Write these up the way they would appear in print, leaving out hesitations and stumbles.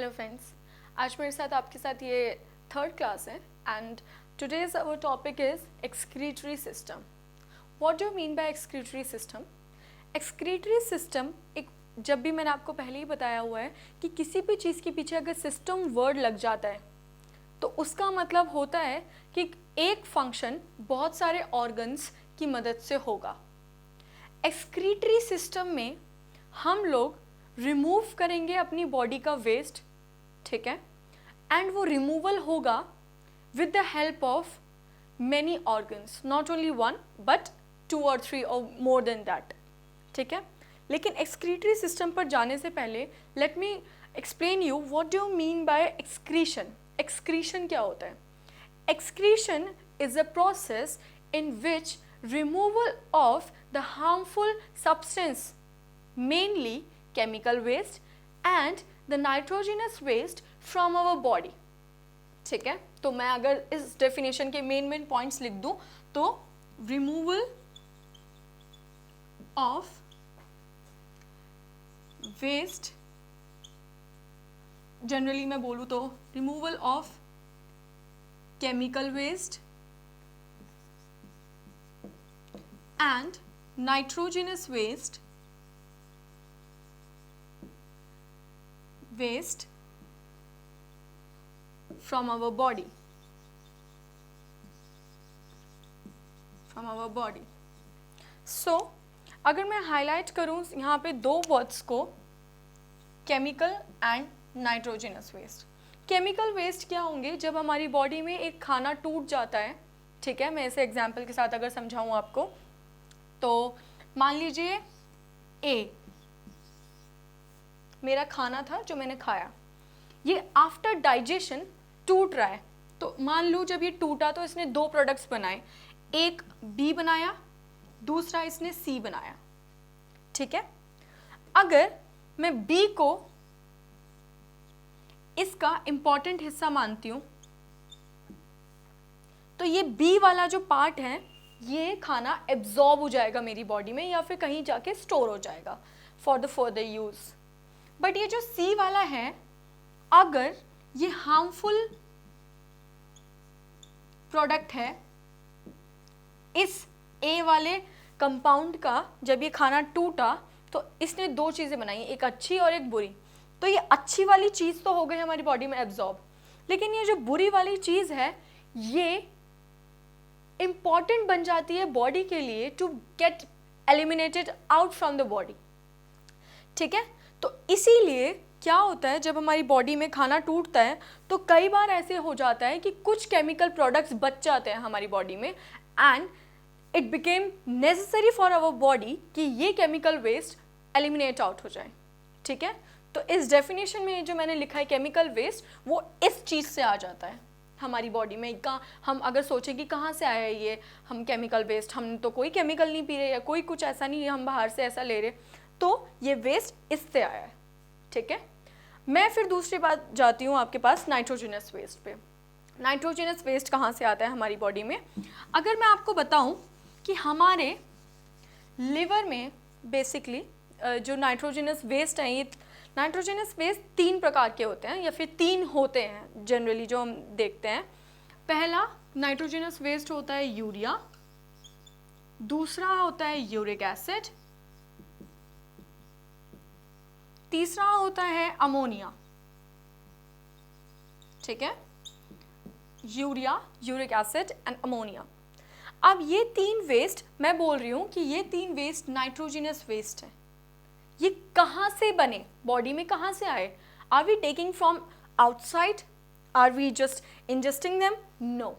Hello friends, आज मेरे साथ आपके साथ ये थर्ड क्लास है and today's our topic is excretory system. What do you mean by excretory system? Excretory system एक, जब भी मैंने आपको पहले ही बताया हुआ है कि किसी भी चीज़ के पीछे अगर सिस्टम वर्ड लग जाता है तो उसका मतलब होता है कि एक फंक्शन बहुत सारे ऑर्गन्स की मदद से होगा. एक्सक्रीटरी सिस्टम में हम लोग रिमूव करेंगे अपनी बॉडी का वेस्ट, ठीक है, एंड वो रिमूवल होगा with the help of many organs, not only one but 2 or 3 और मोर देन दैट, ठीक है. लेकिन एक्सक्रीटरी सिस्टम पर जाने से पहले let me explain you what do you mean bye excretion. Excretion क्या होता है? Excretion is a process in which removal of the harmful substance, mainly chemical waste and the nitrogenous waste from our body. ठीक है, तो मैं अगर इस definition के मेन पॉइंट्स लिख दूं तो removal of waste, जनरली मैं बोलूं तो removal of chemical waste and nitrogenous waste from our body. So, अगर मैं हाईलाइट करूं यहाँ पे दो वर्ड्स को, chemical and nitrogenous waste. Chemical waste क्या होंगे? जब हमारी बॉडी में एक खाना टूट जाता है, ठीक है, मैं इसे एग्जाम्पल के साथ अगर समझाऊं आपको, तो मान लीजिए ए मेरा खाना था जो मैंने खाया, ये आफ्टर डाइजेशन टूट रहा है. तो मान लो जब ये टूटा तो इसने दो प्रोडक्ट्स बनाए, एक बी बनाया, दूसरा इसने सी बनाया, ठीक है. अगर मैं बी को इसका इंपॉर्टेंट हिस्सा मानती हूं तो ये बी वाला जो पार्ट है ये खाना एब्जॉर्ब हो जाएगा मेरी बॉडी में या फिर कहीं जाके स्टोर हो जाएगा for the further use. But ये जो सी वाला है, अगर ये हार्मफुल प्रोडक्ट है इस ए वाले कंपाउंड का, जब ये खाना टूटा तो इसने दो चीज़ें बनाई, एक अच्छी और एक बुरी. तो ये अच्छी वाली चीज़ तो हो गई हमारी बॉडी में एब्जॉर्ब, लेकिन ये जो बुरी वाली चीज़ है ये इंपॉर्टेंट बन जाती है बॉडी के लिए to get eliminated out from the body, ठीक है. तो इसीलिए क्या होता है, जब हमारी बॉडी में खाना टूटता है तो कई बार ऐसे हो जाता है कि कुछ केमिकल प्रोडक्ट्स बच जाते हैं हमारी बॉडी में and it became necessary for our body कि ये केमिकल वेस्ट एलिमिनेट आउट हो जाए, ठीक है. तो इस डेफिनेशन में जो मैंने लिखा है केमिकल वेस्ट, वो इस चीज़ से आ जाता है हमारी बॉडी में. हम अगर सोचें कि कहाँ से आया है ये हम केमिकल वेस्ट, हम तो कोई केमिकल नहीं पी रहे या कोई कुछ ऐसा नहीं है, हम बाहर से ऐसा ले रहे, तो ये वेस्ट इससे आया है, ठीक है. मैं फिर दूसरी बात जाती हूँ आपके पास नाइट्रोजनस वेस्ट पे. नाइट्रोजनस वेस्ट कहाँ से आता है हमारी बॉडी में? अगर मैं आपको बताऊँ कि हमारे लिवर में बेसिकली जो नाइट्रोजनस वेस्ट है, ये नाइट्रोजनस वेस्ट 3 प्रकार के होते हैं या फिर 3 होते हैं जनरली जो हम देखते हैं. पहला नाइट्रोजनस वेस्ट होता है यूरिया, दूसरा होता है यूरिक एसिड, तीसरा होता है अमोनिया, ठीक है. Urea, uric acid and ammonia. अब ये 3 वेस्ट, मैं बोल रही हूँ कि ये 3 वेस्ट नाइट्रोजनस वेस्ट है. ये कहाँ से बने, बॉडी में कहाँ से आए? Are we taking from outside? Are we just ingesting them? No.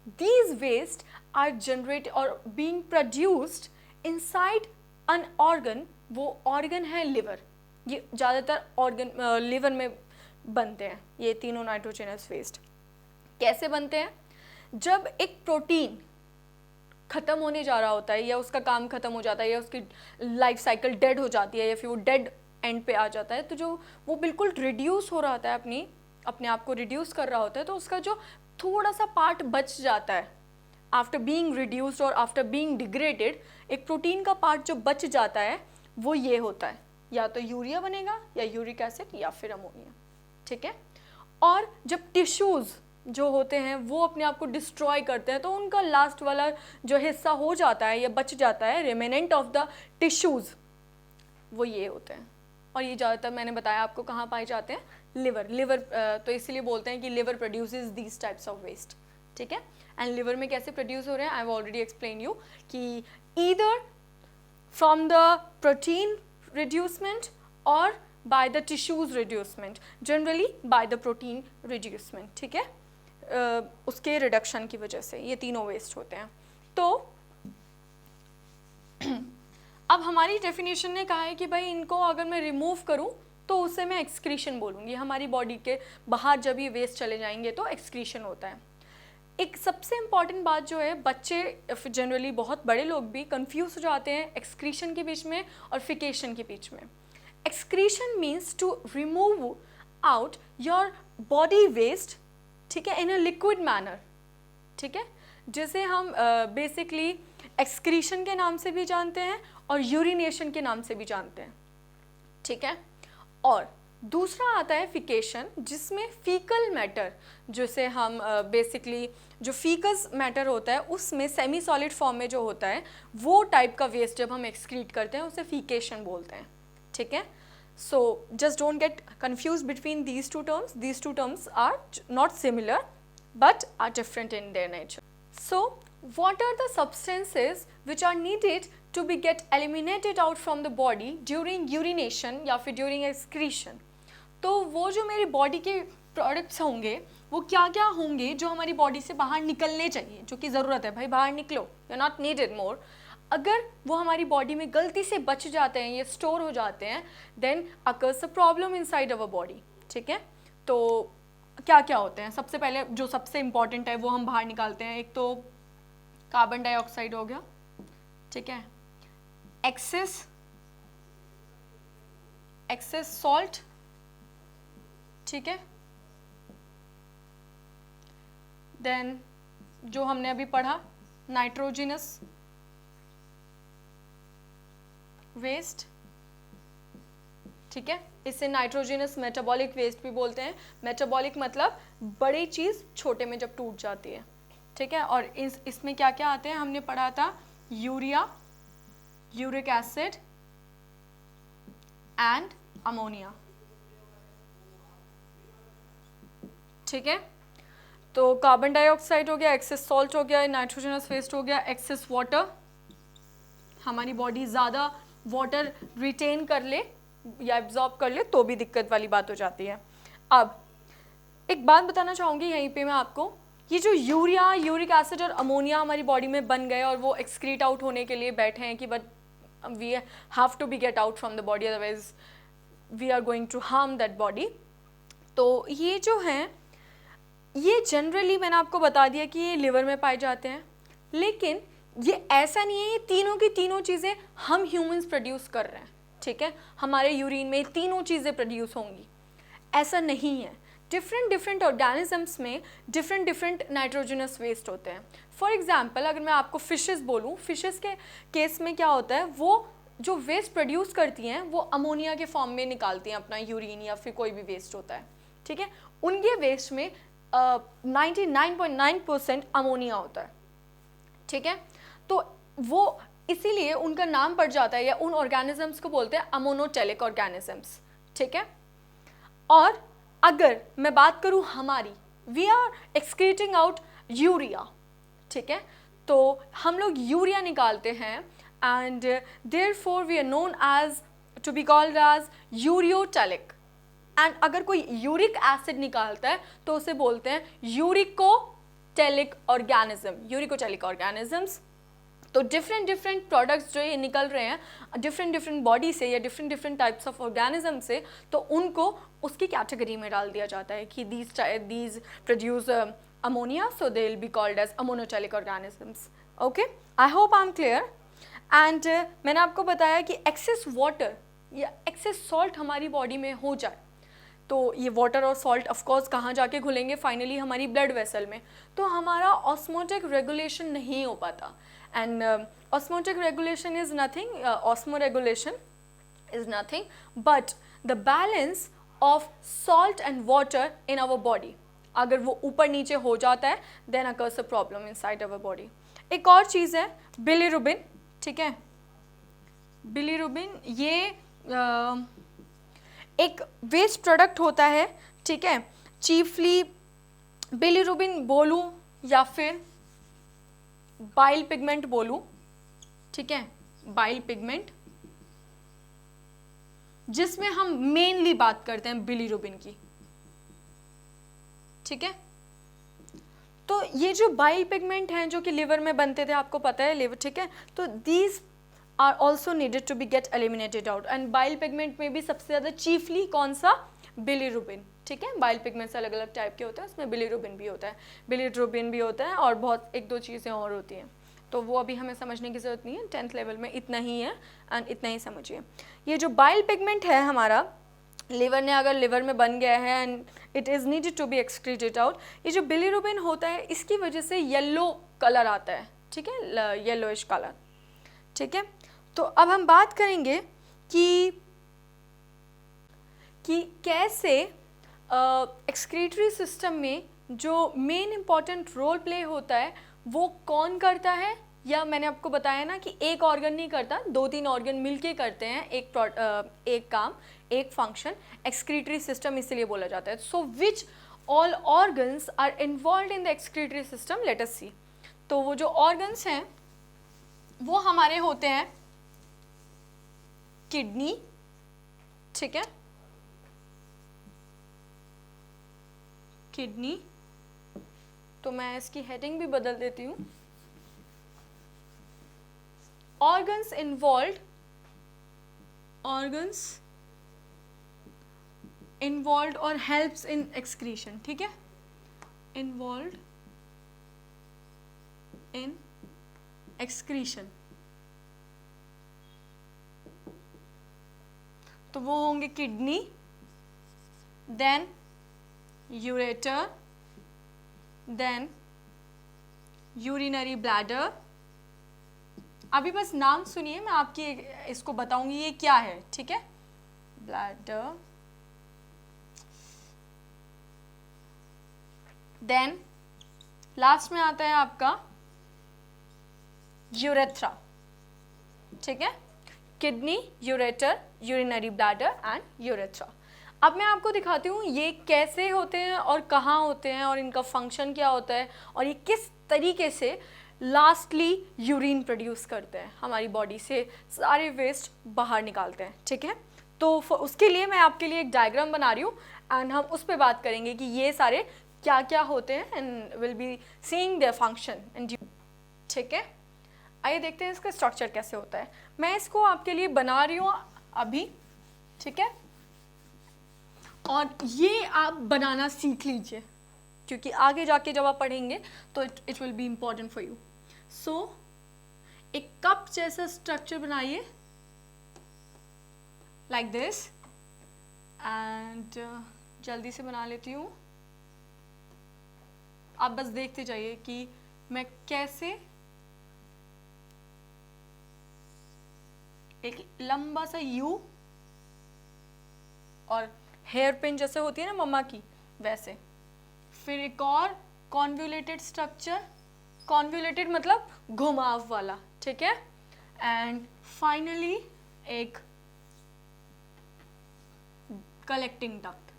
These waste are generated और being produced inside an organ. वो ऑर्गन है लिवर. ये ज़्यादातर ऑर्गन लिवर में बनते हैं ये तीनों नाइट्रोजनस वेस्ट. कैसे बनते हैं? जब एक प्रोटीन ख़त्म होने जा रहा होता है या उसका काम ख़त्म हो जाता है या उसकी लाइफ साइकिल डेड हो जाती है या फिर वो डेड एंड पे आ जाता है, तो जो वो बिल्कुल रिड्यूस हो रहा होता है, अपने आप को रिड्यूस कर रहा होता है, तो उसका जो थोड़ा सा पार्ट बच जाता है आफ्टर बीइंग रिड्यूस्ड और आफ्टर बीइंग डिग्रेडेड, एक प्रोटीन का पार्ट जो बच जाता है वो ये होता है, या तो यूरिया बनेगा या यूरिक एसिड या फिर अमोनिया. ठीक है। और जब टिश्यूज़ जो होते हैं वो अपने आप को डिस्ट्रॉय करते हैं तो उनका लास्ट वाला जो हिस्सा हो जाता है या बच जाता है, रिमेनेंट ऑफ द टिश्यूज़, वो ये होते हैं। और ये ज़्यादातर मैंने बताया आपको कहाँ पाए जाते हैं, लिवर तो इसीलिए बोलते हैं कि liver produces these types of waste, ठीक है। एंड लिवर में कैसे प्रोड्यूस हो रहे हैं, I have already explain you कि either from the protein reducement और by the tissues reducement, generally by the protein reducement, ठीक है। उसके रिडक्शन की वजह से ये तीनों वेस्ट होते हैं। तो अब हमारी डेफिनेशन ने कहा है कि भाई इनको अगर मैं रिमूव करूं तो उसे मैं एक्सक्रीशन बोलूँगी। हमारी बॉडी के बाहर जब ये वेस्ट चले जाएंगे तो एक्सक्रीशन होता है। एक सबसे इम्पॉर्टेंट बात जो है, बच्चे जनरली बहुत बड़े लोग भी कंफ्यूज हो जाते हैं एक्सक्रीशन के बीच में और फिकेशन के बीच में। Excretion means to remove out your body waste, ठीक है, इन अ लिक्विड मैनर, ठीक है, जिसे हम बेसिकली एक्सक्रीशन के नाम से भी जानते हैं और यूरिनेशन के नाम से भी जानते हैं, ठीक है। और दूसरा आता है फिकेशन, जिसमें फीकल मैटर, जिसे हम बेसिकली जो फीकस मैटर होता है उसमें सेमी सॉलिड फॉर्म में जो होता है वो टाइप का वेस्ट जब हम एक्सक्रीट करते हैं उसे फिकेशन बोलते हैं, ठीक है। So just don't get confuse between these two terms are not similar but are different in their nature. So what are the substances which are needed to be get eliminated out from the body during urination या फिर during excretion? तो वो जो मेरी body के products होंगे वो क्या क्या होंगे जो हमारी बॉडी से बाहर निकलने चाहिए, जो कि ज़रूरत है, भाई बाहर निकलो, you are not needed more. अगर वो हमारी बॉडी में गलती से बच जाते हैं, ये स्टोर हो जाते हैं, then occurs a problem inside our body, ठीक है। तो क्या क्या होते हैं, सबसे पहले जो सबसे इम्पॉर्टेंट है वो हम बाहर निकालते हैं। एक तो कार्बन डाइऑक्साइड हो गया, ठीक है, एक्सेस सॉल्ट, ठीक है, देन जो हमने अभी पढ़ा नाइट्रोजिनस वेस्ट, ठीक है, इसे नाइट्रोजिनस मेटाबॉलिक वेस्ट भी बोलते हैं। मेटाबॉलिक मतलब बड़ी चीज़ छोटे में जब टूट जाती है, ठीक है। और इसमें क्या क्या आते हैं, हमने पढ़ा था urea, uric acid and ammonia, ठीक है। तो कार्बन डाइऑक्साइड हो गया, एक्सेस सॉल्ट हो गया, नाइट्रोजनस वेस्ट हो गया, एक्सेस वाटर, हमारी बॉडी ज़्यादा वाटर रिटेन कर ले या एब्जॉर्ब कर ले तो भी दिक्कत वाली बात हो जाती है। अब एक बात बताना चाहूँगी यहीं पे मैं आपको, ये जो यूरिया, यूरिक एसिड और अमोनिया हमारी बॉडी में बन गए और वो एक्सक्रीट आउट होने के लिए बैठे हैं कि but we have to be get out from the body, otherwise we are going to harm that body. तो ये जो हैं ये जनरली मैंने आपको बता दिया कि ये लिवर में पाए जाते हैं, लेकिन ये ऐसा नहीं है ये तीनों की तीनों चीज़ें हम ह्यूमंस प्रोड्यूस कर रहे हैं, ठीक है। हमारे यूरिन में तीनों चीज़ें प्रोड्यूस होंगी, ऐसा नहीं है। डिफरेंट ऑर्गेनिजम्स में डिफरेंट नाइट्रोजनस वेस्ट होते हैं। फॉर एग्जांपल अगर मैं आपको फिशेस बोलूँ, फिशेस के केस में क्या होता है, वो जो वेस्ट प्रोड्यूस करती हैं वो अमोनिया के फॉर्म में निकालती हैं अपना यूरिन या फिर कोई भी वेस्ट होता है, ठीक है। उनके वेस्ट में 99.9% अमोनिया होता है, ठीक है। तो वो इसीलिए उनका नाम पड़ जाता है या उन ऑर्गेनिजम्स को बोलते हैं अमोनोटेलिक ऑर्गेनिजम्स, ठीक है। और अगर मैं बात करूं हमारी, we are excreting out urea, ठीक है, तो हम लोग यूरिया निकालते हैं and therefore we are known as to be called as ureotelic. And अगर कोई यूरिक एसिड निकालता है तो उसे बोलते हैं यूरिकोटेलिक ऑर्गेनिज्म, यूरिकोटेलिक ऑर्गेनिजम्स। तो डिफरेंट प्रोडक्ट्स जो ये निकल रहे हैं डिफरेंट बॉडी से या डिफरेंट टाइप्स ऑफ ऑर्गेनिज्म से, तो उनको उसकी कैटेगरी में डाल दिया जाता है कि these produce ammonia, so they will be called as ammonotelic organisms. Okay, I hope I am clear. And मैंने आपको बताया कि एक्सेस वाटर या एक्सेस सॉल्ट हमारी बॉडी में हो जाए तो ये वाटर और सॉल्ट ऑफकोर्स कहाँ जाके घुलेंगे, फाइनली हमारी ब्लड वेसल में, तो हमारा ऑस्मोटिक रेगुलेशन नहीं हो पाता। And osmotic regulation is nothing, osmoregulation is nothing but the balance of salt and water in our body. अगर वो ऊपर नीचे हो जाता है then occurs a problem inside our body. एक और चीज़ है बिलीरुबिन, ठीक है। बिलीरुबिन ये एक वेस्ट प्रोडक्ट होता है, ठीक है। चीफली बिलीरुबिन बोलूँ या फिर बाइल पिगमेंट बोलूँ, ठीक है, बाइल पिगमेंट, जिसमें हम मेनली बात करते हैं बिलीरुबिन की, ठीक है। तो ये जो बाइल पिगमेंट हैं जो कि लिवर में बनते थे, आपको पता है लिवर, ठीक है, तो these are also needed to be get eliminated out. And bile pigment में भी सबसे ज़्यादा चीफली कौन सा, बिलीरुबिन, ठीक है। बाइल पिगमेंट्स अलग अलग टाइप के होते हैं, उसमें बिलीरुबिन भी होता है, बिलीरुबिन भी होता है और बहुत एक दो चीज़ें और होती हैं, तो वो अभी हमें समझने की ज़रूरत नहीं है, 10th लेवल में इतना ही है एंड इतना ही समझिए। ये जो बाइल पिगमेंट है हमारा लिवर ने, अगर लिवर में बन गया है and it is needed to be excreted out, ये जो बिलीरुबिन होता है इसकी वजह से येलो कलर आता है, ठीक है, येलोइश कलर, ठीक है। तो अब हम बात करेंगे कि कैसे एक्सक्रीटरी सिस्टम में जो मेन इम्पॉर्टेंट रोल प्ले होता है वो कौन करता है। या मैंने आपको बताया ना कि एक ऑर्गन नहीं करता, 2-3 ऑर्गन मिलके करते हैं एक काम, एक फंक्शन, एक्सक्रीटरी सिस्टम इसलिए बोला जाता है। So which all organs are involve in the excretory system, let us see. तो वो जो ऑर्गन्स हैं वो हमारे होते हैं किडनी, ठीक है, किडनी, तो मैं इसकी हेडिंग भी बदल देती हूँ, ऑर्गन्स इन्वॉल्व और हेल्प्स इन एक्सक्रीशन, ठीक है, इन्वॉल्व इन एक्सक्रीशन, तो वो होंगे kidney, then ureter, then urinary bladder. अभी बस नाम सुनिए, मैं आपकी इसको बताऊंगी ये क्या है, ठीक है, ब्लैडर, देन लास्ट में आता है आपका यूरेथ्रा, ठीक है, kidney, ureter, urinary bladder and urethra. अब मैं आपको दिखाती हूँ ये कैसे होते हैं और कहाँ होते हैं और इनका फंक्शन क्या होता है और ये किस तरीके से लास्टली यूरिन प्रोड्यूस करते हैं, हमारी बॉडी से सारे वेस्ट बाहर निकालते हैं, ठीक है। तो उसके लिए मैं आपके लिए एक डायग्राम बना रही हूँ एंड हम उस पर बात करेंगे कि ये सारे क्या क्या होते हैं and will be seeing their function and, ठीक है। आइए देखते हैं इसका स्ट्रक्चर कैसे होता है। मैं इसको आपके लिए बना रही हूँ अभी, ठीक है, और ये आप बनाना सीख लीजिए क्योंकि आगे जाके जब आप पढ़ेंगे तो it will be important for you. So एक कप जैसा स्ट्रक्चर बनाइए लाइक दिस एंड जल्दी से बना लेती हूँ, आप बस देखते जाइए कि मैं कैसे एक लंबा सा यू और हेयर पिन जैसे होती है ना मम्मा की, वैसे, फिर एक और कॉन्वोल्यूटेड स्ट्रक्चर, कॉन्वोल्यूटेड मतलब घुमाव वाला, ठीक है, एंड फाइनली एक कलेक्टिंग डक्ट,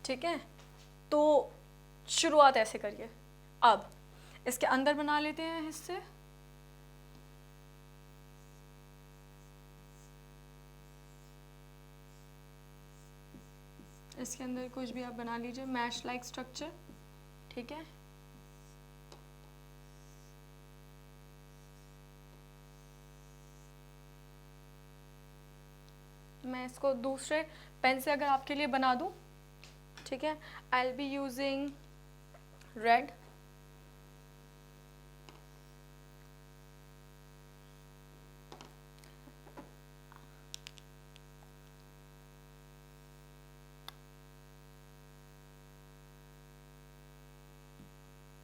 ठीक है। तो शुरुआत ऐसे करिए। अब इसके अंदर बना लेते हैं हिस्से, इसके अंदर कुछ भी आप बना लीजिए, मैश लाइक स्ट्रक्चर, ठीक है। मैं इसको दूसरे पेन से अगर आपके लिए बना दूं, ठीक है, आई विल बी यूजिंग रेड,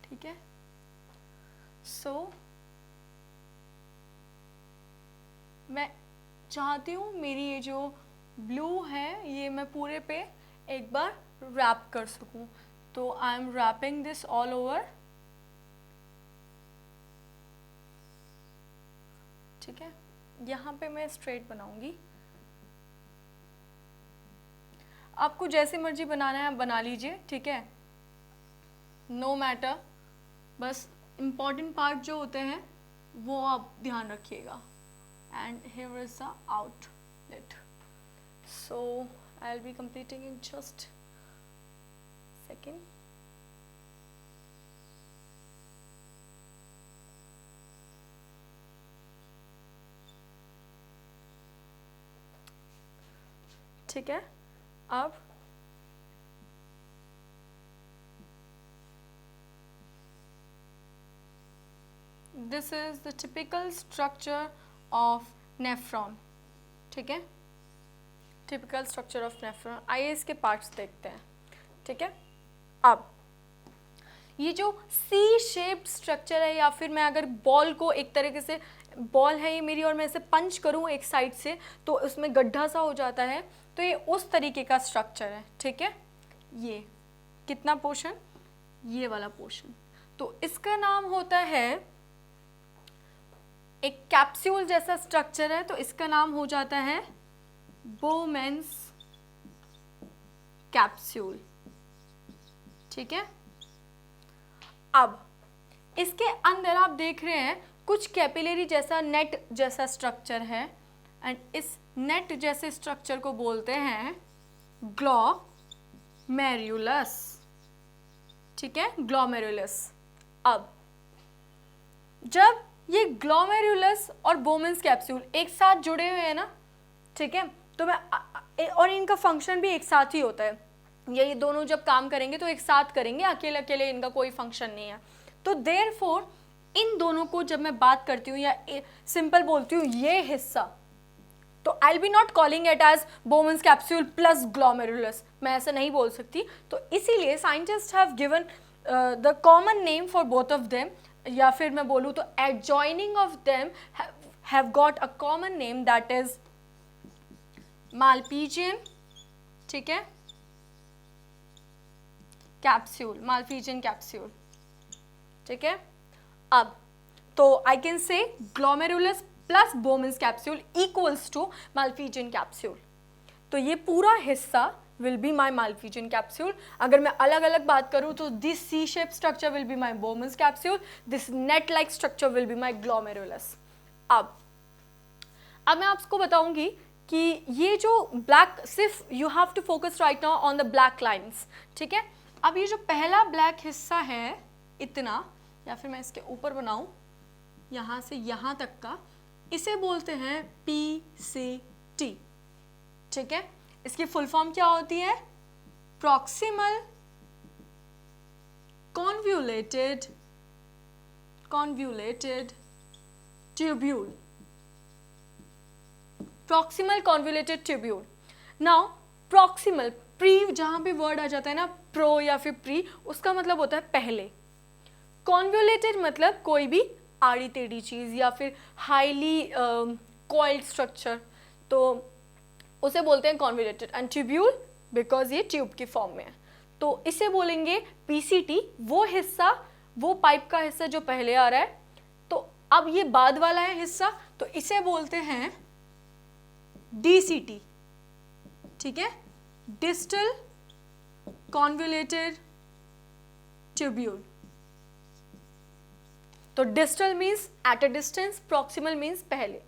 ठीक है। सो मैं चाहती हूँ मेरी ये जो ब्लू है ये मैं पूरे पे एक बार रैप कर सकूँ, तो I am wrapping this all over. ठीक है, यहाँ पे मैं स्ट्रेट बनाऊंगी, आपको जैसे मर्जी बनाना है आप बना लीजिए, ठीक है, नो मैटर, बस इम्पॉर्टेंट पार्ट जो होते हैं वो आप ध्यान रखिएगा। And here is the outlet, so I will be completing in just second. ठीक है, अब this is the typical structure of nephron. ठीक है, टिपिकल स्ट्रक्चर ऑफ नेफ्रॉन। आइए इसके पार्ट्स देखते हैं। ठीक है, अब ये जो सी शेप्ड स्ट्रक्चर है, या फिर मैं अगर बॉल को एक तरीके से, बॉल है ये मेरी और मैं इसे पंच करूँ एक साइड से तो उसमें गड्ढा सा हो जाता है, तो ये उस तरीके का स्ट्रक्चर है। ठीक है, ये कितना पोर्शन, ये वाला पोर्शन, तो इसका नाम होता है, एक कैप्सूल जैसा स्ट्रक्चर है तो इसका नाम हो जाता है बोमेन्स कैप्सूल। ठीक है, अब इसके अंदर आप देख रहे हैं कुछ कैपिलरी जैसा नेट जैसा स्ट्रक्चर है, एंड इस नेट जैसे स्ट्रक्चर को बोलते हैं ग्लोमेरुलस। ठीक है, ग्लोमेरुलस। अब जब ये ग्लोमेरुलस और बोमेन्स कैप्सूल एक साथ जुड़े हुए हैं ना, ठीक है, तो मैं और इनका फंक्शन भी एक साथ ही होता है, ये दोनों जब काम करेंगे तो एक साथ करेंगे, अकेले अकेले इनका कोई फंक्शन नहीं है। तो देयरफॉर इन दोनों को जब मैं बात करती हूँ या सिंपल बोलती हूँ ये हिस्सा, तो I will be not calling it as Bowman's capsule plus glomerulus, मैं ऐसा नहीं बोल सकती। तो इसीलिए scientist have given the common name for both of them, या फिर मैं बोलूँ तो adjoining of them have got a common name, that is Malpighian. ठीक है, कैप्सूल, मालपीजियन कैप्सूल। ठीक है, अब तो I can say glomerulus plus Bowman's capsule equals to Malpighian capsule, तो ये पूरा हिस्सा will be my Malpighian capsule। अगर मैं अलग अलग बात करूँ तो this C-shaped structure will be my Bowman's capsule, this net-like structure will be my glomerulus। अब मैं आपको बताऊंगी कि ये जो ब्लैक, सिर्फ you have to focus right now on the black lines। ठीक है, अब ये जो पहला ब्लैक हिस्सा है इतना, या फिर मैं इसके ऊपर बनाऊं यहाँ से यहाँ तक का, इसे बोलते हैं PCT। ठीक है, इसकी फुल फॉर्म क्या होती है, proximal convoluted tubule, proximal convoluted tubule. Now proximal, pre जहां पे वर्ड आ जाता है ना, प्रो या फिर प्री, उसका मतलब होता है पहले। कॉन्व्यूलेटेड मतलब कोई भी आड़ी टेढ़ी चीज या फिर हाईली कॉइल्ड स्ट्रक्चर, तो उसे बोलते हैं कॉन्वोल्यूटेड। एंड ट्यूब्यूल बिकॉज ये ट्यूब की फॉर्म में है, तो इसे बोलेंगे पीसीटी, वो हिस्सा, वो पाइप का हिस्सा जो पहले आ रहा है। तो अब ये बाद वाला है हिस्सा, तो इसे बोलते हैं डीसीटी। ठीक है, डिस्टल कॉन्वोल्यूटेड ट्यूब्यूल। तो distal means at a distance, proximal means पहले,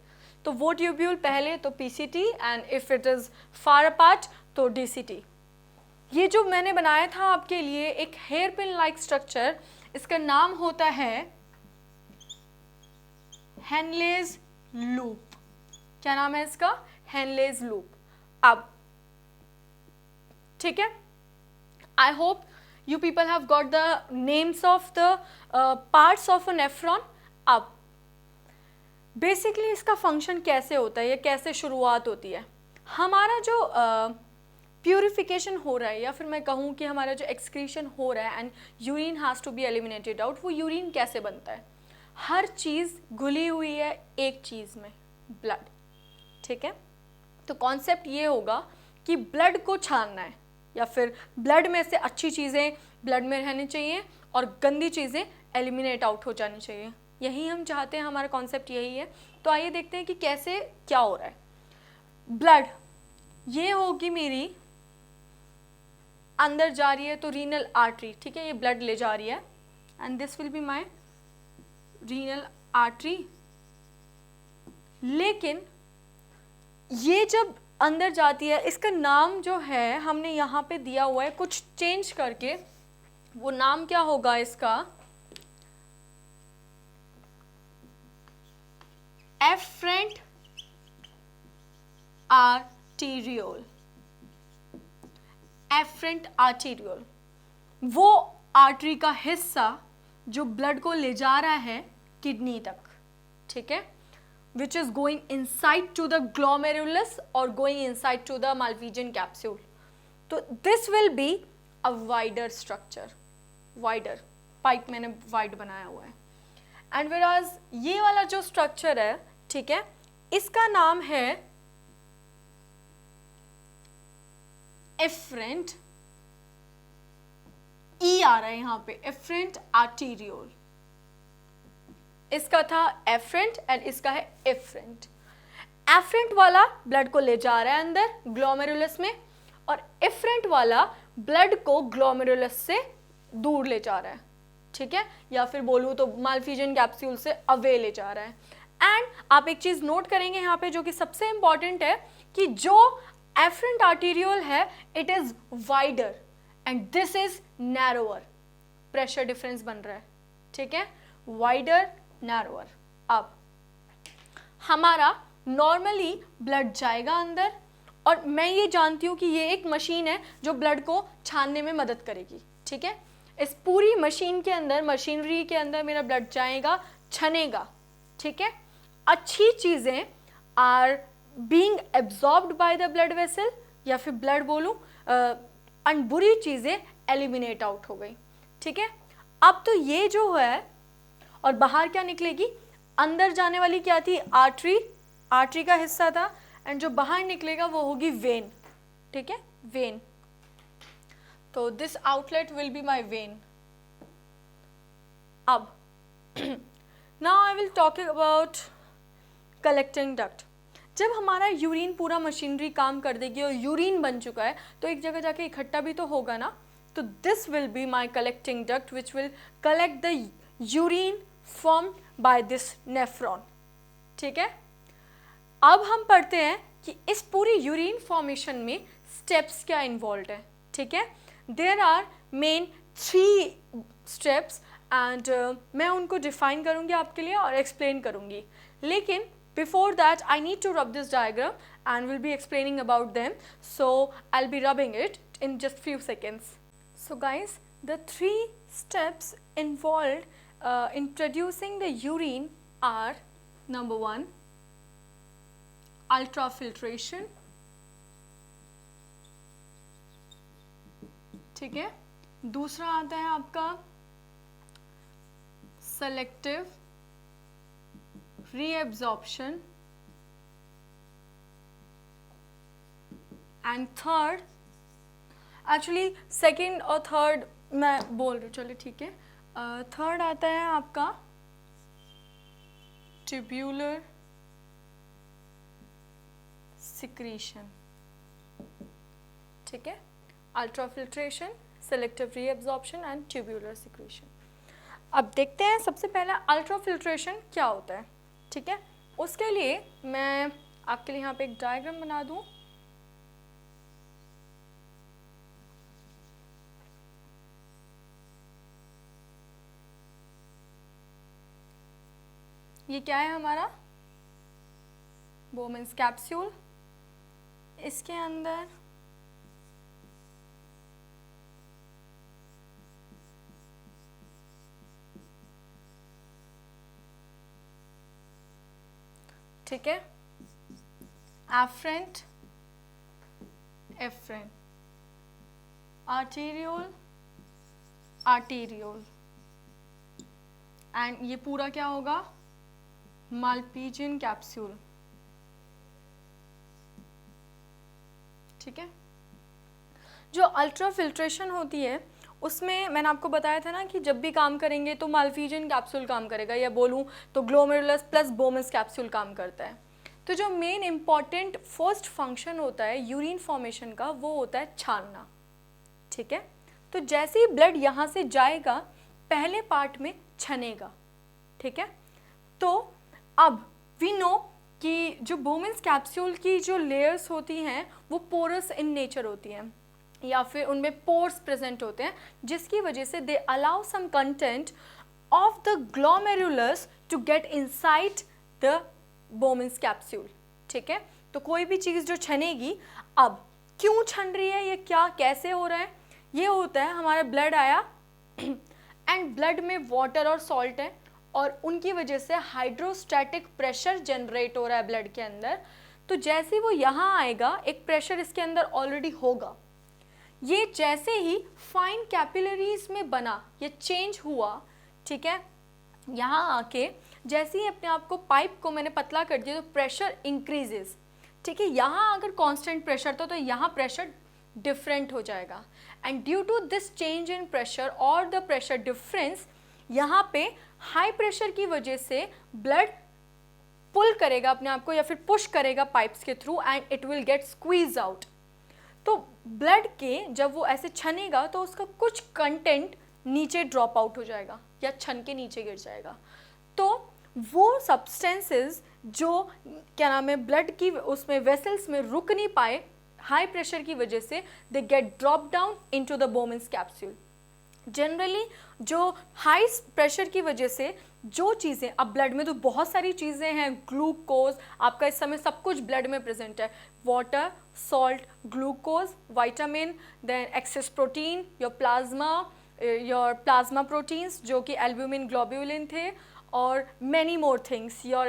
तो वो ट्यूब्यूल पहले तो PCT, and if it is far apart तो DCT। ये जो मैंने बनाया था आपके लिए एक हेयर पिन लाइक स्ट्रक्चर, इसका नाम होता है हेनलेज लूप। क्या नाम है इसका, हेनलेज लूप। अब ठीक है, I hope you people have got the names of the parts of a nephron। अब बेसिकली इसका फंक्शन कैसे होता है, ये कैसे शुरुआत होती है, हमारा जो प्यूरिफिकेशन हो रहा है, या फिर मैं कहूँ कि हमारा जो एक्सक्रीशन हो रहा है and urine has to be eliminated out, वो यूरिन कैसे बनता है। हर चीज़ घुली हुई है एक चीज़ में, ब्लड। ठीक है, तो कॉन्सेप्ट ये होगा कि ब्लड को छानना है, या फिर ब्लड में से अच्छी चीज़ें ब्लड में रहनी चाहिए और गंदी चीज़ें एलिमिनेट आउट हो जानी चाहिए। यही हम चाहते हैं, हमारा कॉन्सेप्ट यही है। तो आइए देखते हैं कि कैसे क्या हो रहा है। ब्लड ये होगी मेरी, अंदर जा रही है तो रीनल आर्टरी, ठीक है, ये ब्लड ले जा रही है and this will be my renal artery. लेकिन ये जब अंदर जाती है, इसका नाम जो है हमने यहाँ पे दिया हुआ है कुछ चेंज करके, वो नाम क्या होगा इसका, एफरेंट आर्टीरियोल। एफरेंट आर्टीरियोल वो आर्टरी का हिस्सा जो ब्लड को ले जा रहा है किडनी तक, ठीक है, which is going inside to the glomerulus or going inside to the Malpighian capsule. तो this will be a wider structure, wider pipe मैंने wide बनाया हुआ है। And whereas ये वाला जो structure है, ठीक है, इसका नाम है efferent, E आ रहा है यहाँ पे, efferent arteriole। इसका था एफरेंट एंड इसका है एफरेंट। एफरेंट वाला ब्लड को ले जा रहा है अंदर ग्लोमेरुलस में, और एफरेंट वाला ब्लड को ग्लोमेरुलस से दूर ले जा रहा है, ठीक है, या फिर बोलूँ तो मालफिजियन कैप्सूल से अवे ले जा रहा है। एंड आप एक चीज़ नोट करेंगे यहाँ पे जो कि सबसे इंपॉर्टेंट है, कि जो एफरेंट आर्टीरियोल है it is wider and this is narrower. Pressure difference बन रहा है, ठीक है, वाइडर नैरोअर। अब हमारा नॉर्मली ब्लड जाएगा अंदर, और मैं ये जानती हूँ कि ये एक मशीन है जो ब्लड को छानने में मदद करेगी, ठीक है। इस पूरी मशीन के अंदर, मशीनरी के अंदर मेरा ब्लड जाएगा, छनेगा, ठीक है। अच्छी चीज़ें are being absorbed by the blood vessel, या फिर ब्लड बोलूँ, एंड बुरी चीज़ें एलिमिनेट आउट हो गई, ठीक है। अब तो ये जो है, और बाहर क्या निकलेगी, अंदर जाने वाली क्या थी, आर्टरी, आर्टरी का हिस्सा था, एंड जो बाहर निकलेगा वो होगी वेन, ठीक है, वेन। तो this outlet will be my vein. अब now I will talk about collecting duct. जब हमारा यूरिन, पूरा मशीनरी काम कर देगी और यूरिन बन चुका है, तो एक जगह जाके इकट्ठा भी तो होगा ना, तो this will be my collecting duct which will collect the urine formed by this nephron, ठीक है। अब हम पढ़ते हैं कि इस पूरी यूरिन फॉर्मेशन में स्टेप्स क्या इन्वॉल्व है, ठीक है। There are main 3 steps and मैं उनको डिफाइन करूंगी आपके लिए और एक्सप्लेन करूंगी, लेकिन before that I need to rub this diagram and will be explaining about them, so I will be rubbing it in just few seconds. So guys, the 3 steps involved introducing the urine are: number 1, ultrafiltration, ठीक है। दूसरा आता है आपका selective reabsorption, and third, actually second और third मैं बोल रही हूँ, चलिए ठीक है। थर्ड आता है आपका ट्यूब्यूलर सिक्रीशन, ठीक है, ultrafiltration, selective reabsorption and tubular secretion. अब देखते हैं सबसे पहले अल्ट्राफिल्ट्रेशन क्या होता है, ठीक है। उसके लिए मैं आपके लिए यहाँ पे एक डायग्राम बना दूँ। ये क्या है हमारा बोमेंस कैप्सूल, इसके अंदर ठीक है, afferent, afferent, arteriole, arteriole, and ये पूरा क्या होगा, माल्पीजियन कैप्सूल, ठीक है। जो अल्ट्रा फिल्ट्रेशन होती है उसमें मैंने आपको बताया था ना कि जब भी काम करेंगे तो माल्पीजियन कैप्सूल काम करेगा, या बोलूँ तो ग्लोमेरुलस प्लस बोमस कैप्सूल काम करता है। तो जो मेन इम्पॉर्टेंट फर्स्ट फंक्शन होता है यूरिन फॉर्मेशन का वो होता है छानना, ठीक है। तो जैसे ही ब्लड यहाँ से जाएगा पहले पार्ट में छनेगा, ठीक है। तो अब वी नो कि जो बोमस कैप्सूल की जो लेयर्स होती हैं वो पोरस इन नेचर होती हैं, या फिर उनमें पोर्स प्रेजेंट होते हैं, जिसकी वजह से they allow some content of the glomerulus to get inside the Bowman's capsule, ठीक है। तो कोई भी चीज़ जो छनेगी, अब क्यों छन रही है, ये क्या कैसे हो रहा है, ये होता है हमारा ब्लड आया एंड ब्लड में वाटर और सॉल्ट है और उनकी वजह से हाइड्रोस्टैटिक प्रेशर जनरेट हो रहा है ब्लड के अंदर। तो जैसे वो यहाँ आएगा एक प्रेशर इसके अंदर ऑलरेडी होगा, ये जैसे ही फाइन कैपिलरीज में बना, ये चेंज हुआ, ठीक है। यहाँ आके जैसे ही अपने आप को पाइप को मैंने पतला कर दिया तो प्रेशर इंक्रीजेस, ठीक है। यहाँ अगर कांस्टेंट प्रेशर था तो यहाँ प्रेशर डिफरेंट हो जाएगा, and due to this change in pressure और द प्रेशर डिफरेंस, यहाँ पे हाई प्रेशर की वजह से ब्लड पुल करेगा अपने आप को या फिर पुश करेगा पाइप्स के through and it will get squeeze out. तो ब्लड के जब वो ऐसे छनेगा तो उसका कुछ कंटेंट नीचे ड्रॉप आउट हो जाएगा या छन के नीचे गिर जाएगा। तो वो सब्सटेंसेस जो क्या नाम है ब्लड की उसमें वेसल्स में रुक नहीं पाए हाई प्रेशर की वजह से, they get drop down into the Bowman's capsule. Generally जो हाई प्रेशर की वजह से जो चीज़ें, अब ब्लड में तो बहुत सारी चीज़ें हैं, ग्लूकोज आपका इस समय सब कुछ ब्लड में प्रेजेंट है, water, salt, glucose, vitamin, then excess protein, your plasma proteins जो कि एल्ब्यूमिन, ग्लोब्यूलिन थे, और many more things, your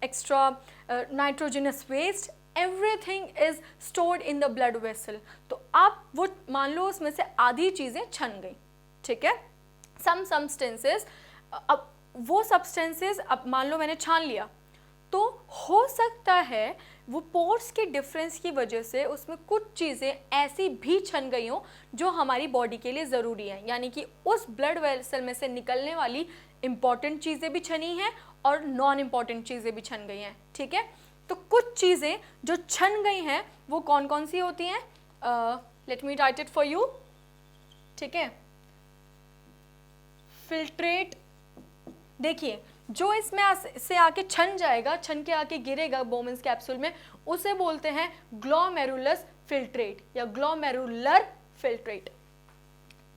extra nitrogenous waste, everything is stored in the blood vessel. तो आप वो मान लो उसमें से आधी चीज़ें छन गई, ठीक है। सम सब्सटेंसेस, अब वो सब्सटेंसेस अब मान लो मैंने छान लिया, तो हो सकता है वो पोर्स के डिफरेंस की वजह से उसमें कुछ चीज़ें ऐसी भी छन गई हों जो हमारी बॉडी के लिए ज़रूरी हैं, यानी कि उस ब्लड वेसल में से निकलने वाली इम्पॉर्टेंट चीज़ें भी छनी हैं और नॉन इम्पॉर्टेंट चीज़ें भी छन गई हैं, ठीक है। तो कुछ चीज़ें जो छन गई हैं वो कौन कौन सी होती हैं, let me right it for you, ठीक है। फिल्ट्रेट, देखिए जो इसमें से आके छन जाएगा, छन के आके गिरेगा बोमस कैप्सूल में, उसे बोलते हैं ग्लोमेरुलस फिल्ट्रेट या ग्लोमेरुलर फिल्ट्रेट।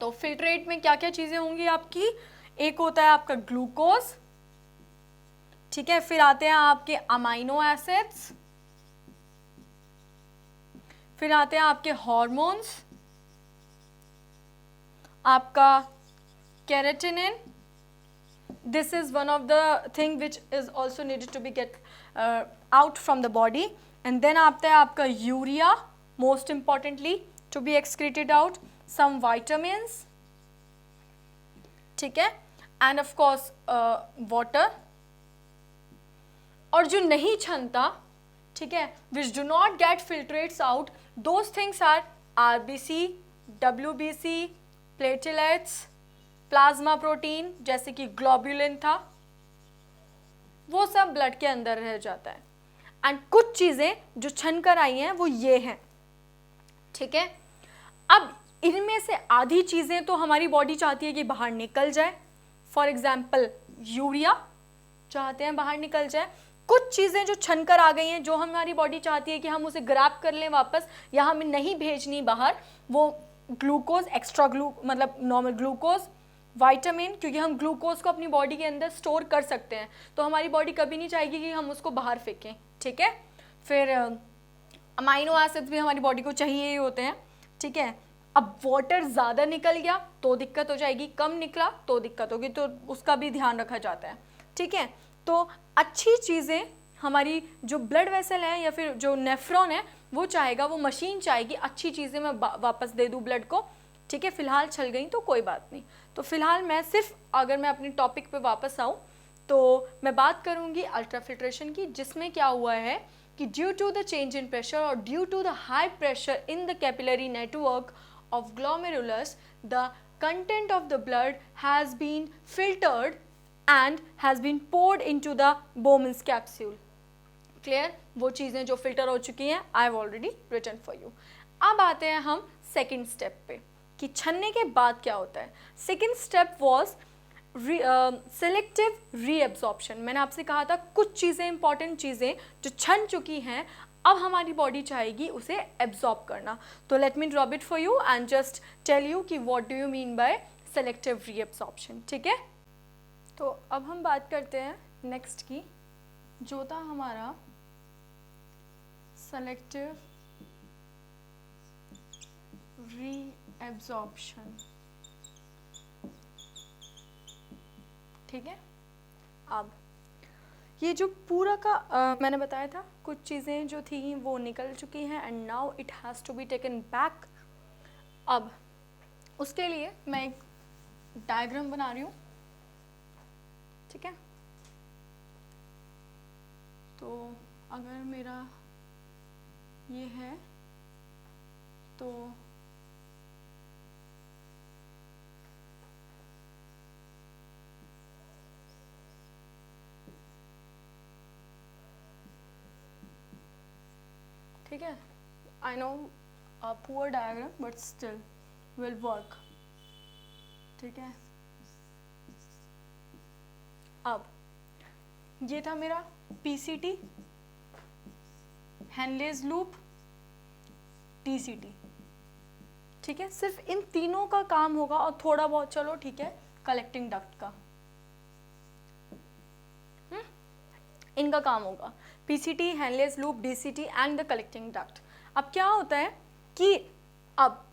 तो फिल्ट्रेट में क्या क्या चीज़ें होंगी आपकी, एक होता है आपका ग्लूकोज, ठीक है, फिर आते हैं आपके अमाइनो एसिड्स, फिर आते हैं आपके हार्मोन्स, आपका केराटिनिन, this is one of the thing which is also needed to be get out from the body, and then आता है आपका urea, most importantly to be excreted out, some vitamins, ठीक है, and of course water। और जो नहीं छनता, ठीक है, which do not get filtrates out, those things are RBC, WBC, platelets, plasma protein जैसे कि ग्लोब्यूलिन था, वो सब ब्लड के अंदर रह जाता है। एंड कुछ चीज़ें जो छन कर आई हैं वो ये हैं, ठीक है। अब इनमें से आधी चीज़ें तो हमारी बॉडी चाहती है कि बाहर निकल जाए, फॉर एग्जाम्पल यूरिया चाहते हैं बाहर निकल जाए। कुछ चीज़ें जो छन कर आ गई हैं जो हमारी बॉडी चाहती है कि हम उसे ग्रैब कर लें वापस या हमें नहीं भेजनी बाहर, वो ग्लूकोज, एक्स्ट्रा मतलब नॉर्मल ग्लूकोज, विटामिन, क्योंकि हम ग्लूकोज को अपनी बॉडी के अंदर स्टोर कर सकते हैं तो हमारी बॉडी कभी नहीं चाहेगी कि हम उसको बाहर फेंकें, ठीक है। फिर अमाइनो एसिड्स भी हमारी बॉडी को चाहिए ही होते हैं, ठीक है। अब वाटर ज़्यादा निकल गया तो दिक्कत हो जाएगी, कम निकला तो दिक्कत होगी, तो उसका भी ध्यान रखा जाता है, ठीक है। तो अच्छी चीज़ें हमारी जो ब्लड वेसल है या फिर जो नेफ्रॉन है वो चाहेगा, वो मशीन चाहेगी अच्छी चीज़ें मैं वापस दे दूँ ब्लड को, ठीक है, फिलहाल छल गई तो कोई बात नहीं। तो फिलहाल मैं सिर्फ अगर मैं अपने टॉपिक पे वापस आऊँ तो मैं बात करूँगी अल्ट्राफिल्ट्रेशन की, जिसमें क्या हुआ है कि due to the change in pressure और due to the high pressure in the capillary network of glomerulus, the content of the blood has been filtered and has been poured into the Bowman's capsule. Clear? वो चीज़ें जो filter हो चुकी हैं I have already written for you. अब आते हैं हम सेकेंड स्टेप पे कि छनने के बाद क्या होता है। Second step was selective reabsorption. मैंने आपसे कहा था कुछ चीज़ें, इंपॉर्टेंट चीज़ें जो छन चुकी हैं अब हमारी बॉडी चाहेगी उसे एब्जॉर्ब करना। तो let me drop it for you and just tell you कि what do you mean by selective reabsorption, ठीक है। तो अब हम बात करते हैं नेक्स्ट की, जो था हमारा सेलेक्टिव रीएब्जॉर्प्शन, ठीक है। अब ये जो पूरा का मैंने बताया था कुछ चीज़ें जो थी वो निकल चुकी हैं and now it has to be taken back. अब उसके लिए मैं एक डायग्राम बना रही हूँ, ठीक है। तो अगर मेरा ये है तो ठीक है, I know a poor diagram but still will work, ठीक है। अब ये था मेरा पीसीटी, हेनलेज लूप, डीसीटी, ठीक है। सिर्फ इन तीनों का काम होगा और थोड़ा बहुत चलो ठीक है कलेक्टिंग डक्ट का, इनका काम होगा PCT, Henle's loop, DCT and the collecting duct. अब क्या होता है कि अब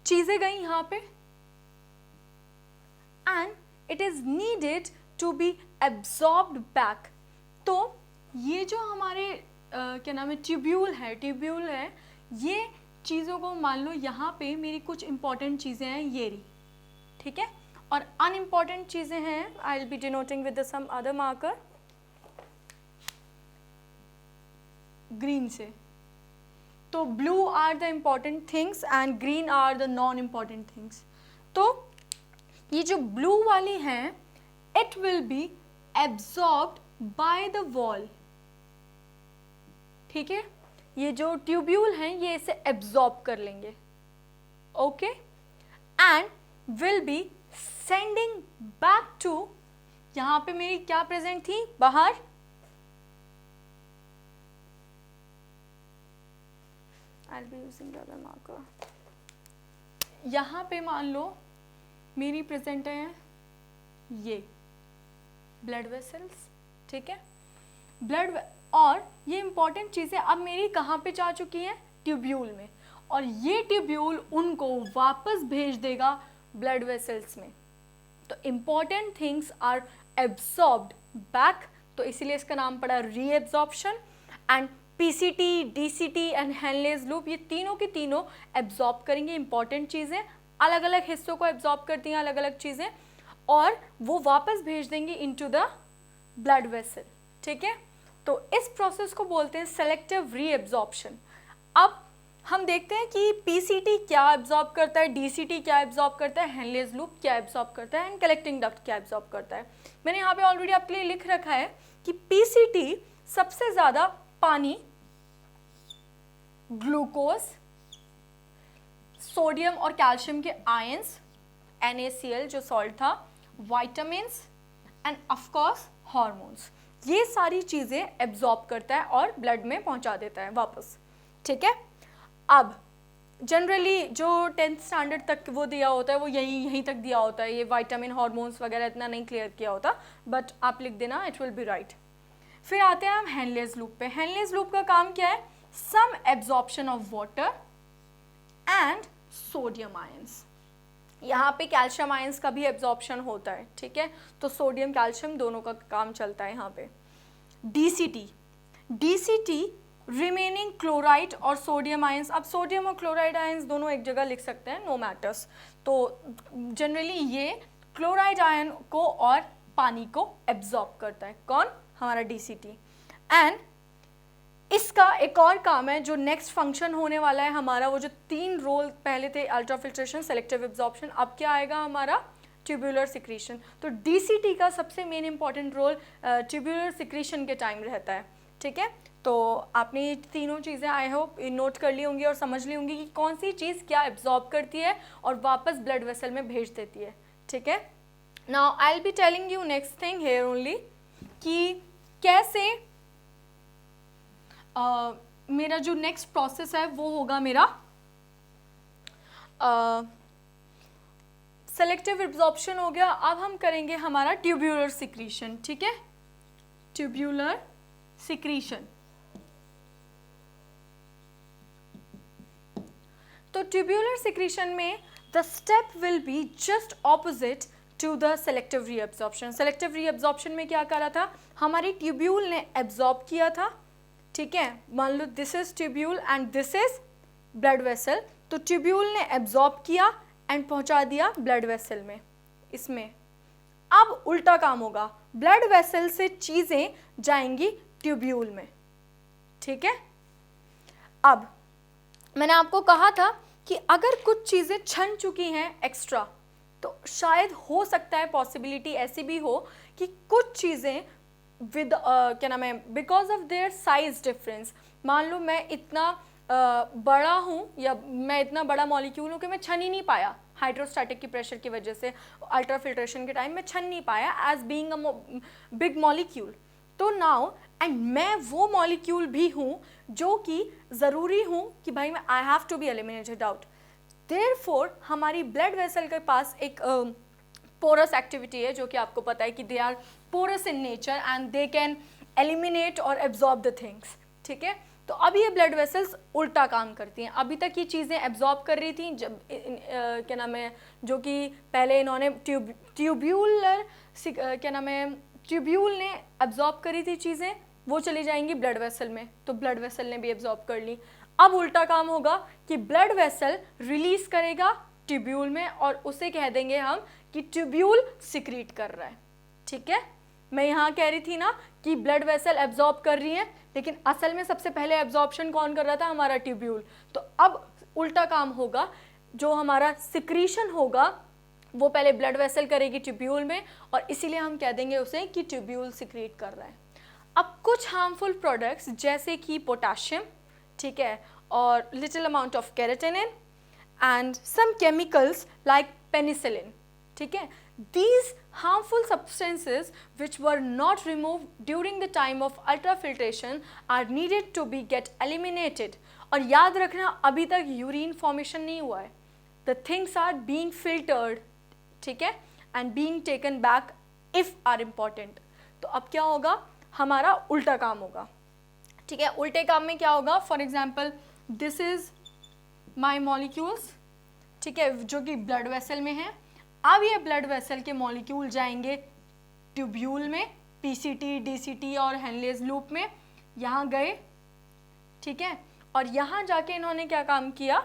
चीजें गई यहाँ पे and it is needed to be absorbed back. तो ये जो हमारे क्या नाम है ट्यूब्यूल है, ये चीज़ों को मान लो यहाँ पे मेरी कुछ इंपॉर्टेंट चीज़ें हैं ये रही, ठीक है, और अनइम्पॉर्टेंट चीज़ें हैं I will be denoting with some other marker green से। तो blue are the important things and green are the non important things. तो ये जो ब्लू वाली हैं it will be absorbed by the wall, ठीक है। ये जो ट्यूब्यूल हैं ये इसे एब्जॉर्ब कर लेंगे, okay, and will be sending back to, यहां पे मेरी क्या प्रेजेंट थी बाहर, I'll be using the other marker. यहाँ पे मान लो मेरी प्रेजेंट है ये ब्लड वेसल्स, ठीक है, ब्लड, और ये इंपॉर्टेंट चीज़ें अब मेरी कहाँ पे जा चुकी हैं ट्यूब्यूल में, और ये ट्यूब्यूल उनको वापस भेज देगा ब्लड वेसल्स में। तो important things are absorbed back, तो इसीलिए इसका नाम पड़ा reabsorption. And PCT, DCT and Henle's loop ये तीनों की तीनों एब्जॉर्ब करेंगे इंपॉर्टेंट चीज़ें, अलग अलग हिस्सों को एब्जॉर्ब करती हैं अलग अलग चीज़ें, और वो वापस भेज देंगी इनटू द ब्लड वेसल, ठीक है। तो इस प्रोसेस को बोलते हैं सेलेक्टिव रीएब्जॉर्प्शन। अब हम देखते हैं कि पीसीटी क्या एब्जॉर्ब करता है, डीसीटी क्या एब्जॉर्ब करता है, हेनलेज लूप क्या एब्जॉर्ब करता है एंड कलेक्टिंग डक्ट क्या एब्जॉर्ब करता है। मैंने यहाँ पे ऑलरेडी आपके लिए लिख रखा है कि पीसीटी सबसे ज़्यादा पानी, ग्लूकोज, सोडियम और कैल्शियम के आयंस, NaCl जो सॉल्ट था, vitamins end of course hormones, ये सारी चीज़ें एब्जॉर्ब करता है और ब्लड में पहुंचा देता है वापस, ठीक है। अब जनरली जो 10th स्टैंडर्ड तक वो दिया होता है वो यहीं तक दिया होता है, ये विटामिन, हार्मोन्स वगैरह इतना नहीं क्लियर किया होता, बट आप लिख देना, इट विल बी राइट। फिर आते हैं हम हेनलेज लूप पे। हेनलेज लूप का काम क्या है, some absorption of water and sodium ions. यहाँ पे कैल्शियम आयंस का भी एब्जॉर्प्शन होता है, ठीक है, तो सोडियम कैल्शियम दोनों का काम चलता है यहाँ पे। डीसीटी रिमेनिंग क्लोराइड और सोडियम आयंस, अब सोडियम और क्लोराइड आयंस दोनों एक जगह लिख सकते हैं, नो मैटर्स। तो जनरली ये क्लोराइड आयन को और पानी को एब्जॉर्ब करता है, कौन? हमारा DCT। एंड इसका एक और काम है जो नेक्स्ट फंक्शन होने वाला है हमारा, वो जो 3 रोल पहले थे, अल्ट्राफिल्ट्रेशन, सेलेक्टिव एब्जॉर्प्शन, अब क्या आएगा हमारा? Tubular secretion. तो DCT का सबसे main important role tubular secretion के टाइम रहता है, ठीक है। तो आपने ये तीनों चीज़ें आई होप नोट कर ली होंगी और समझ ली होंगी कि कौन सी चीज़ क्या एब्जॉर्ब करती है और वापस ब्लड वेसल में भेज देती है, ठीक है। Now I will be telling you next thing here only कि कैसे मेरा जो नेक्स्ट प्रोसेस है वो होगा मेरा सेलेक्टिव एब्जॉर्प्शन हो गया। अब हम करेंगे हमारा ट्यूब्यूलर सिक्रीशन, ठीक है, ट्यूब्यूलर सिक्रीशन। तो ट्यूब्यूलर सिक्रीशन में the step will be just opposite to the selective reabsorption. Selective reabsorption में क्या करा था, हमारी ट्यूब्यूल ने एब्जॉर्ब किया था, ठीक है। मान लो this is tubule and this is blood vessel, तो ट्यूब्यूल ने एब्जॉर्ब किया एंड पहुंचा दिया ब्लड वेसल में, इसमें। अब उल्टा काम होगा, ब्लड वेसल से चीजें जाएंगी ट्यूब्यूल में, ठीक है। अब मैंने आपको कहा था कि अगर कुछ चीजें छन चुकी हैं एक्स्ट्रा, तो शायद हो सकता है पॉसिबिलिटी ऐसी भी हो कि कुछ चीजें विद क्या नाम है, because of their size difference, मान लो मैं इतना बड़ा हूँ या मैं इतना बड़ा मॉलिक्यूल हूँ कि मैं छन ही नहीं पाया, हाइड्रोस्टैटिक की प्रेशर की वजह से अल्ट्राफिल्ट्रेशन के टाइम में छन नहीं पाया as being a big molecule. तो नाउ एंड मैं वो मॉलिक्यूल भी हूँ जो कि ज़रूरी हूँ कि भाई मैं I have to be eliminated out. Therefore हमारी ब्लड वेसल के पास एक पोरस एक्टिविटी है, जो कि आपको पता है कि they are porous in nature and they can eliminate और एब्जॉर्ब द थिंग्स, ठीक है। तो अब ये ब्लड वेसल्स उल्टा काम करती हैं। अभी तक ये चीज़ें एब्जॉर्ब कर रही थी, जब क्या नाम है, जो कि पहले इन्होंने ट्यूब्यूलर क्या नाम है, ट्यूब्यूल ने एब्जॉर्ब करी थी चीज़ें, वो चली जाएंगी ब्लड वेसल में, तो ब्लड वेसल ने भी एब्जॉर्ब कर ली। अब उल्टा काम होगा कि ब्लड वेसल रिलीज करेगा ट्यूब्यूल में और उसे कह देंगे हम कि ट्यूब्यूल सिक्रीट कर रहा है, ठीक है। मैं यहाँ कह रही थी ना कि ब्लड वेसल एब्जॉर्ब कर रही है, लेकिन असल में सबसे पहले एब्जॉर्प्शन कौन कर रहा था, हमारा ट्यूब्यूल। तो अब उल्टा काम होगा, जो हमारा सिक्रीशन होगा वो पहले ब्लड वेसल करेगी ट्यूब्यूल में, और इसीलिए हम कह देंगे उसे कि ट्यूब्यूल सिक्रीट कर रहा है। अब कुछ हार्मफुल प्रोडक्ट्स जैसे कि पोटेशियम, ठीक है, और little amount of creatinine and some chemicals like penicillin, ठीक है, these harmful substances which were not removed during the time of ultrafiltration are needed to be get eliminated। और याद रखना अभी तक यूरिन फॉर्मेशन नहीं हुआ है, the things are being filtered, ठीक है, and being taken back if are important। तो अब क्या होगा, हमारा उल्टा काम होगा, ठीक है। उल्टे काम में क्या होगा, for example this is my molecules, ठीक है, जो कि ब्लड वेसल में है। अब ये ब्लड वेसल के मॉलिक्यूल जाएंगे ट्यूब्यूल में, पीसीटी, डीसीटी और हेनलेज लूप में, यहाँ गए, ठीक है, और यहाँ जाके इन्होंने क्या काम किया,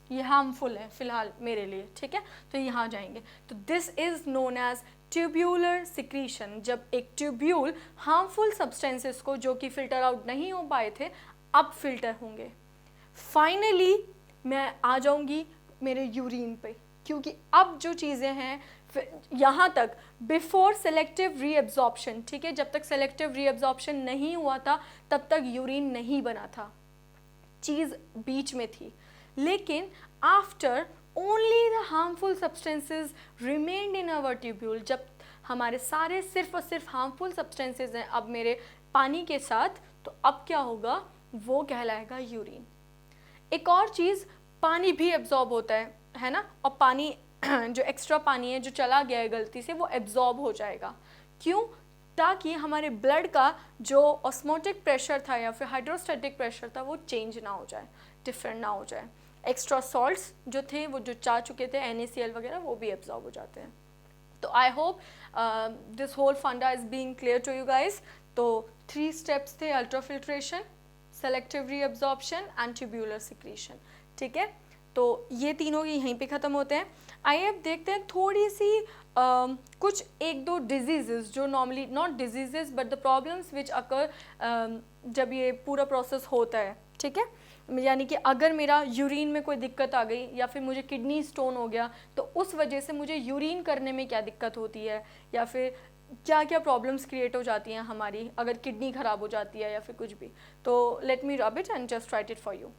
ये हार्मफुल है फिलहाल मेरे लिए, ठीक है, तो यहाँ जाएंगे। तो this is known as tubular secretion. जब एक ट्यूब्यूल हार्मफुल सब्सटेंसेस को, जो कि फिल्टर आउट नहीं हो पाए थे, अब फिल्टर होंगे। फाइनली मैं आ जाऊंगी मेरे यूरिन पे, क्योंकि अब जो चीज़ें हैं यहाँ तक बिफोर सेलेक्टिव रीअब्जॉर्प्शन, ठीक है, जब तक सेलेक्टिव रीअब्जॉर्प्शन नहीं हुआ था तब तक यूरिन नहीं बना था, चीज़ बीच में थी। लेकिन after only the harmful substances remained in our tubule, जब हमारे सारे सिर्फ और सिर्फ हार्मफुल सब्सटेंसेज हैं अब मेरे पानी के साथ, तो अब क्या होगा, वो कहलाएगा यूरिन। एक और चीज़, पानी भी एब्जॉर्ब होता है ना, और पानी जो एक्स्ट्रा पानी है जो चला गया है गलती से, वो एब्जॉर्ब हो जाएगा। क्यों, ताकि हमारे ब्लड का जो ऑस्मोटिक प्रेशर था या फिर हाइड्रोस्टैटिक प्रेशर था वो चेंज ना हो जाए, डिफरेंट ना हो जाए। एक्स्ट्रा सॉल्ट्स जो थे, वो जो जा चुके थे NaCl वगैरह, वो भी एब्जॉर्ब हो जाते हैं। तो I hope this whole funda is being clear to you guys. तो 3 स्टेप्स थे, ultrafiltration, selective reabsorption and tubular secretion, ठीक है। तो ये तीनों यहीं पे ख़त्म होते हैं। आइए अब देखते हैं थोड़ी सी कुछ एक दो डिजीज़ जो normally, not disease but the problems which occur जब ये पूरा प्रोसेस होता है, ठीक है। यानी कि अगर मेरा यूरिन में कोई दिक्कत आ गई या फिर मुझे किडनी स्टोन हो गया तो उस वजह से मुझे यूरिन करने में क्या दिक्कत होती है, या फिर क्या क्या प्रॉब्लम्स क्रिएट हो जाती हैं हमारी अगर किडनी ख़राब हो जाती है या फिर कुछ भी। तो let me rub it and just right it for you.